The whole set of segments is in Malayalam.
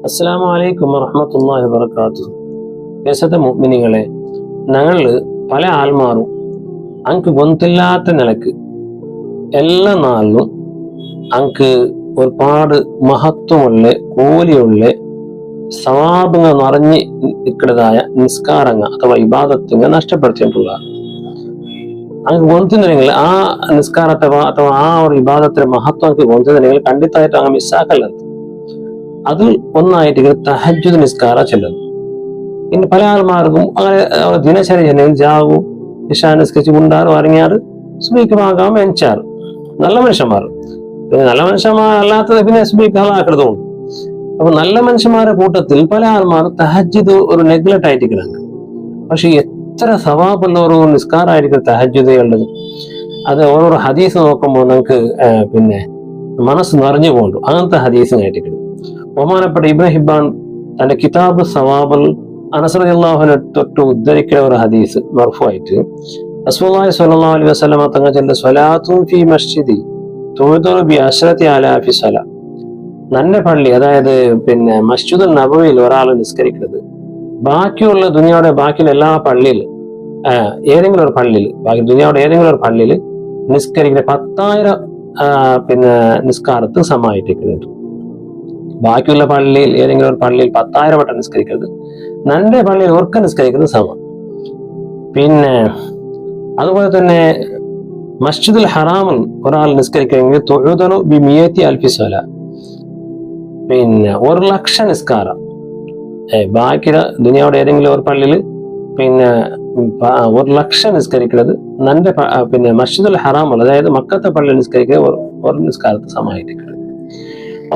അസ്സലാമു അലൈക്കും വറഹ്മത്തുള്ളാഹി വബറകാതുഹു. ദേശത്തെ മുഅ്മിനീങ്ങളെ, ഞങ്ങള് പല ആൾമാരും അങ്ക് ഗൊന്തില്ലാത്ത നിലക്ക് എല്ലാ നാളിലും അങ്ക് ഒരുപാട് മഹത്വമുള്ള കൂലിയുള്ള സവാബുകൾ നിറഞ്ഞ് നിൽക്കുന്നതായ നിസ്കാരങ്ങൾ അഥവാ ഇബാദത്തുകൾ നഷ്ടപ്പെടുത്തിയിട്ടുള്ള അങ്ക് ഗൊന്തുന്നെങ്കിൽ ആ നിസ്കാരത്തെ അഥവാ ആ ഒരു ഇബാദത്തിന്റെ മഹത്വം അങ്ക് ഗൊന്തുന്നെങ്കിൽ ಖಂಡಿತമായിട്ട് അങ്ങ് മിസ്സാക്കല്ലത്. അതിൽ ഒന്നായിട്ട് തഹജ്ജുദ് നിസ്കാര ചെല്ലുന്നു. ഇനി പല ആൾമാർക്കും അങ്ങനെ ദിനചര്യ ചെന്നെങ്കിൽ ജാവും ഇശാ നിസ്കരിച്ച് ഉണ്ടാറ് ഇറങ്ങിയാറ് സുബഹിക്ക് എണിച്ചാറ് നല്ല മനുഷ്യന്മാർ. പിന്നെ നല്ല മനുഷ്യന്മാർ അല്ലാത്തത് പിന്നെ സുബഹിക്ക് ആക്കരുതുണ്ട്. അപ്പൊ നല്ല മനുഷ്യന്മാരുടെ കൂട്ടത്തിൽ പല ആൾമാരും തഹജ്ജുദ് ഒരു നെഗ്ലക്ട് ആയിരിക്കണം. പക്ഷെ എത്ര സവാബുള്ള ഒരു നിസ്കാരമായിരിക്കും തഹജ്ജുദ് ഉള്ളത്. അത് ഓരോരോ ഹദീസ് നോക്കുമ്പോൾ നമുക്ക് പിന്നെ മനസ്സ് നിറഞ്ഞു പോകണ്ടു. അങ്ങനത്തെ ഹദീസിനായിരിക്കും ബഹുമാനപ്പെട്ട ഇബ്നു ഹിബ്ബാൻ തന്റെ കിതാബ് സവാബുൽ അനസ് റളിയല്ലാഹുവിനെ തൊട്ട് ഉദ്ധരിക്കുന്ന ഒരു ഹദീസ് മർഫുആയിട്ട് റസൂലുള്ളാഹി സ്വല്ലല്ലാഹു അലൈഹി വസല്ലം തങ്ങൾ ചൊല്ലിയ സ്വലാത്തുൻ ഫീ മസ്ജിദി തുഅദറു ബി അശ്റതി ആലാഫി സ്വലാ. നന്റെ പള്ളി, അതായത് പിന്നെ മസ്ജിദുൽ നബവിയിൽ ഒരാൾ നിസ്കരിക്കുന്നത് ബാക്കിയുള്ള ദുനിയായുടെ ബാക്കിയുള്ള എല്ലാ പള്ളിയിൽ ഏതെങ്കിലും ഒരു പള്ളിയിൽ ദുനിയായുടെ ഏതെങ്കിലും ഒരു പള്ളിയിൽ നിസ്കരിക്കുന്ന 10,000 പിന്നെ നിസ്കാരത്തിന് സമായിട്ടിരിക്കുന്നുണ്ട്. ബാക്കിയുള്ള പള്ളിയിൽ ഏതെങ്കിലും ഒരു പള്ളിയിൽ 10,000 വട്ടം നിസ്കരിക്കരുത്, നന്റെ പള്ളിയിൽ ഓർക്ക നിസ്കരിക്കുന്നത് സമം. പിന്നെ അതുപോലെ തന്നെ മസ്ജിദുൽ ഹറാമിൽ ഒരാൾ നിസ്കരിക്കണമെങ്കിൽ തുഅദറു ബി മിയത്തി അൽഫി സ്വലാ, പിന്നെ 1,00,000 നിസ്കാരം. ബാക്കി ദുനിയാവിടെ ഏതെങ്കിലും ഒരു പള്ളിയിൽ പിന്നെ 1,00,000 നിസ്കരിക്കുന്നത് നന്റെ പിന്നെ മസ്ജിദുൽ ഹറാമിൽ, അതായത് മക്കത്തെ പള്ളിയിൽ നിസ്കരിക്കുന്നത് ഒരു നിസ്കാരത്തെ സമായിട്ടിരിക്കുന്നത്.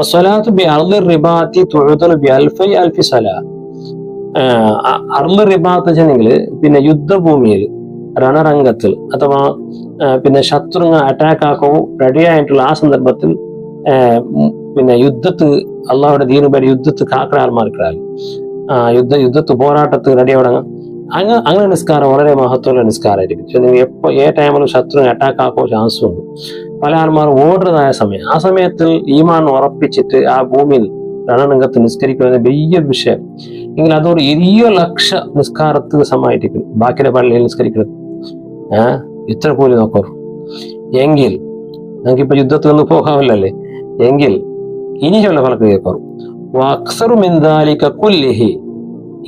സ്വലാത്തു ബി അർളി റിബാത്തി തുഅദറു ബി അൽഫി അൽഫി സ്വലാ. അർളി റിബാത്ത് വെച്ചെങ്കിൽ പിന്നെ യുദ്ധഭൂമിയിൽ രണരംഗത്തിൽ അഥവാ പിന്നെ ശത്രുങ്ങ അറ്റാക്ക് ആക്കവും റെഡി ആയിട്ടുള്ള ആ സന്ദർഭത്തിൽ പിന്നെ യുദ്ധത്ത് അള്ളാഹുടെ ദീനുപരി യുദ്ധത്ത് കാക്കട ആൾമാർക്കാൽ യുദ്ധത്ത് പോരാട്ടത്തിൽ റെഡി ആവടങ്ങാം. അങ്ങനെ നിസ്കാരം വളരെ മഹത്വമുള്ള നിസ്കാരമായിരിക്കും. എപ്പോ ടൈമിലും ശത്രുവിനെ അറ്റാക്ക് ആക്കോ ചാൻസും ഉണ്ട്. പല ആൾമാരും ഓടുന്നതായ സമയം, ആ സമയത്തിൽ ഈമാൻ ഉറപ്പിച്ചിട്ട് ആ ഭൂമിയിൽ രണരംഗത്ത് നിസ്കരിക്കുന്നത് വലിയൊരു വിഷയം എങ്കിൽ അതൊരു 20,00,000 നിസ്കാരത്തിന് സമായിട്ടിരിക്കും. ബാക്കിയുടെ പള്ളിയിൽ നിസ്കരിക്കുന്നത് ഇത്ര കൂലി നോക്കോ. എങ്കിൽ നമുക്കിപ്പോ യുദ്ധത്തിൽ നിന്ന് പോകാമല്ലേ, എങ്കിൽ ഇനിയുള്ള കണക്ക് കേൾക്കും.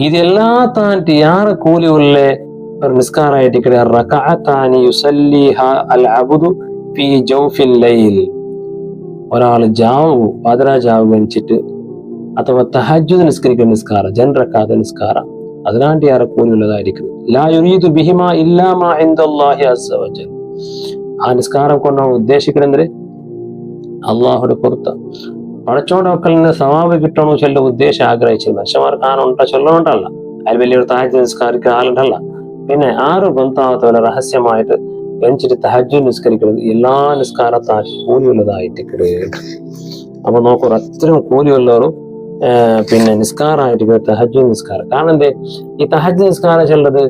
ഇതെല്ലാ താണ്ടി യാറ് കൂലിയുള്ള ഒരു നിസ്കാരമായിട്ട് ഒരാള് പാതിരാജാവ് ഗണിച്ചിട്ട് അഥവാ തഹജ്ജുദ് നിസ്കരിക്കുന്ന നിസ്കാരം, ജൻറക്കാത്ത നിസ്കാരം, അതിനാണ്ടി യാറെ കൂലിയുള്ളതായിരിക്കും. ലാ യുരീദു ബിഹിമാ ഇല്ലാ മാ ഇൻദല്ലാഹി അസ്സ വജൽ. ആ നിസ്കാരം കൊണ്ടാണ് ഉദ്ദേശിക്കുന്നത് അള്ളാഹുടെ പുറത്ത് പടച്ചോന്റെ മക്കളിന് സവാബ് കിട്ടണോ ചെല്ല ഉദ്ദേശം ആഗ്രഹിച്ചു. മനുഷ്യന്മാർ കാണുണ്ടോ ചൊല്ലണോണ്ടല്ല, അതിൽ വലിയൊരു തഹജ്ജുദ് നിസ്കാരിക്കുക ആളുണ്ടല്ല. പിന്നെ ആറ് ബന്ധാവത്തോടെ രഹസ്യമായിട്ട് എണിച്ചിട്ട് തഹജ്ജുദ് നിസ്കരിക്കുന്നത് എല്ലാ നിസ്കാരത്താൽ കൂലിയുള്ളതായിട്ട്. അപ്പൊ നോക്കൂ, അത്രയും കൂലിയുള്ളവരും പിന്നെ നിസ്കാരമായിട്ട് തഹജ്ജുദ് നിസ്കാരം. കാരണം എന്തേ ഈ തഹജ്ജുദ് നിസ്കാരം ചെല്ലത്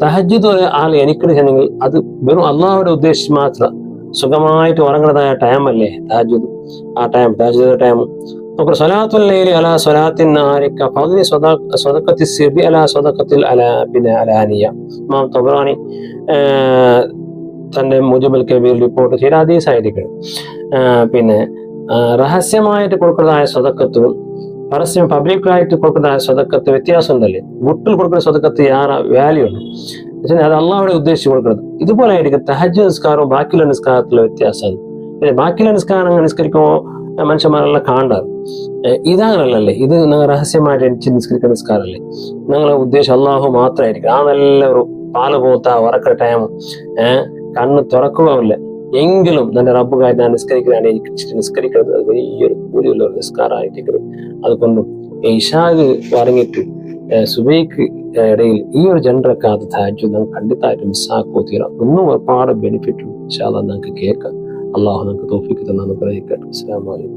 തഹജ്ജുദ് ആൾ എനിക്കിട്ട് ചെന്നെങ്കിൽ അത് വെറും അള്ളാഹുടെ ഉദ്ദേശിച്ച് മാത്രം സുഖമായിട്ട് ഉറങ്ങുന്നതായ ടൈമല്ലേ തഹജ്ജുദ്. ആ ടൈം തഹജ്ജുദ് ടൈം നമുക്ക് സ്വലാത്തുൽ ലൈലി അലാ സ്വലാത്തിൻ നാരിക ഫദ്ലി സ്വദഖത്തി സിർരി അലാ സ്വദഖത്തിൽ അലാ പിന്നെ അലാനിയ. ഇമാം തബറാനി തന്റെ മുജബൽ കബീർ റിപ്പോർട്ട് ചെയ്ത ഹദീസായിരിക്കും. പിന്നെ രഹസ്യമായിട്ട് കൊടുക്കുന്നതായ സ്വദഖത്തും പരസ്യം പബ്ലിക്കായിട്ട് കൊടുക്കുന്നതായ സ്വദഖത്ത് വ്യത്യാസം ഉണ്ടല്ലേ. വീട്ടിൽ കൊടുക്കുന്ന സ്വദഖത്ത് യാറെ വാല്യൂ ഉണ്ട്, അത് അള്ളാഹുടെ ഉദ്ദേശിച്ച് കൊടുക്കുന്നത്. ഇതുപോലെ ആയിരിക്കും തഹജ്ജുദ് നിസ്കാരവും ബാക്കിയുള്ള നിസ്കാരത്തിലുള്ള വ്യത്യാസമാണ്. പിന്നെ ബാക്കിയുള്ള നിസ്കാരം നിസ്കരിക്കുമ്പോൾ മനുഷ്യന്മാരെല്ലാം കാണാറ്, ഇതാണല്ലേ ഇത് നിങ്ങൾ രഹസ്യമായിട്ട് എണിച്ച് നിസ്കരിക്കുന്ന നിസ്കാരമല്ലേ. നിങ്ങളെ ഉദ്ദേശം അള്ളാഹു മാത്രമായിരിക്കും. ആ നല്ല ഒരു പാല് പോത്ത ഉറക്ക ടൈം കണ്ണ് തുറക്കുകയല്ല എങ്കിലും നല്ല റബ്ബുകായിട്ട് ഞാൻ നിസ്കരിക്കുകയാണ്, എനിക്ക് നിസ്കരിക്കുന്നത് വലിയൊരു കൂലിയുള്ള ഒരു നിസ്കാരമായിരിക്കും. അതുകൊണ്ടും ഇശാഖ് പറഞ്ഞിട്ട് സുബൈക്ക് ഇടയിൽ ഈ ഒരു ജൻറക്കാത്ത തഹജ്ജുദ് നമുക്ക് കണ്ടിട്ടായിട്ട് മിസ്സാക്കോ തീരാം. ഒന്നും ഒരുപാട് ബെനിഫിറ്റ് ഇൻഷാ അല്ലാഹ് നമുക്ക് കേൾക്കാം. അള്ളാഹു നമുക്ക് തൗഫീഖ് തന്ന് അനുഗ്രഹിക്കട്ടെ. അസ്സലാമു അലൈക്കും.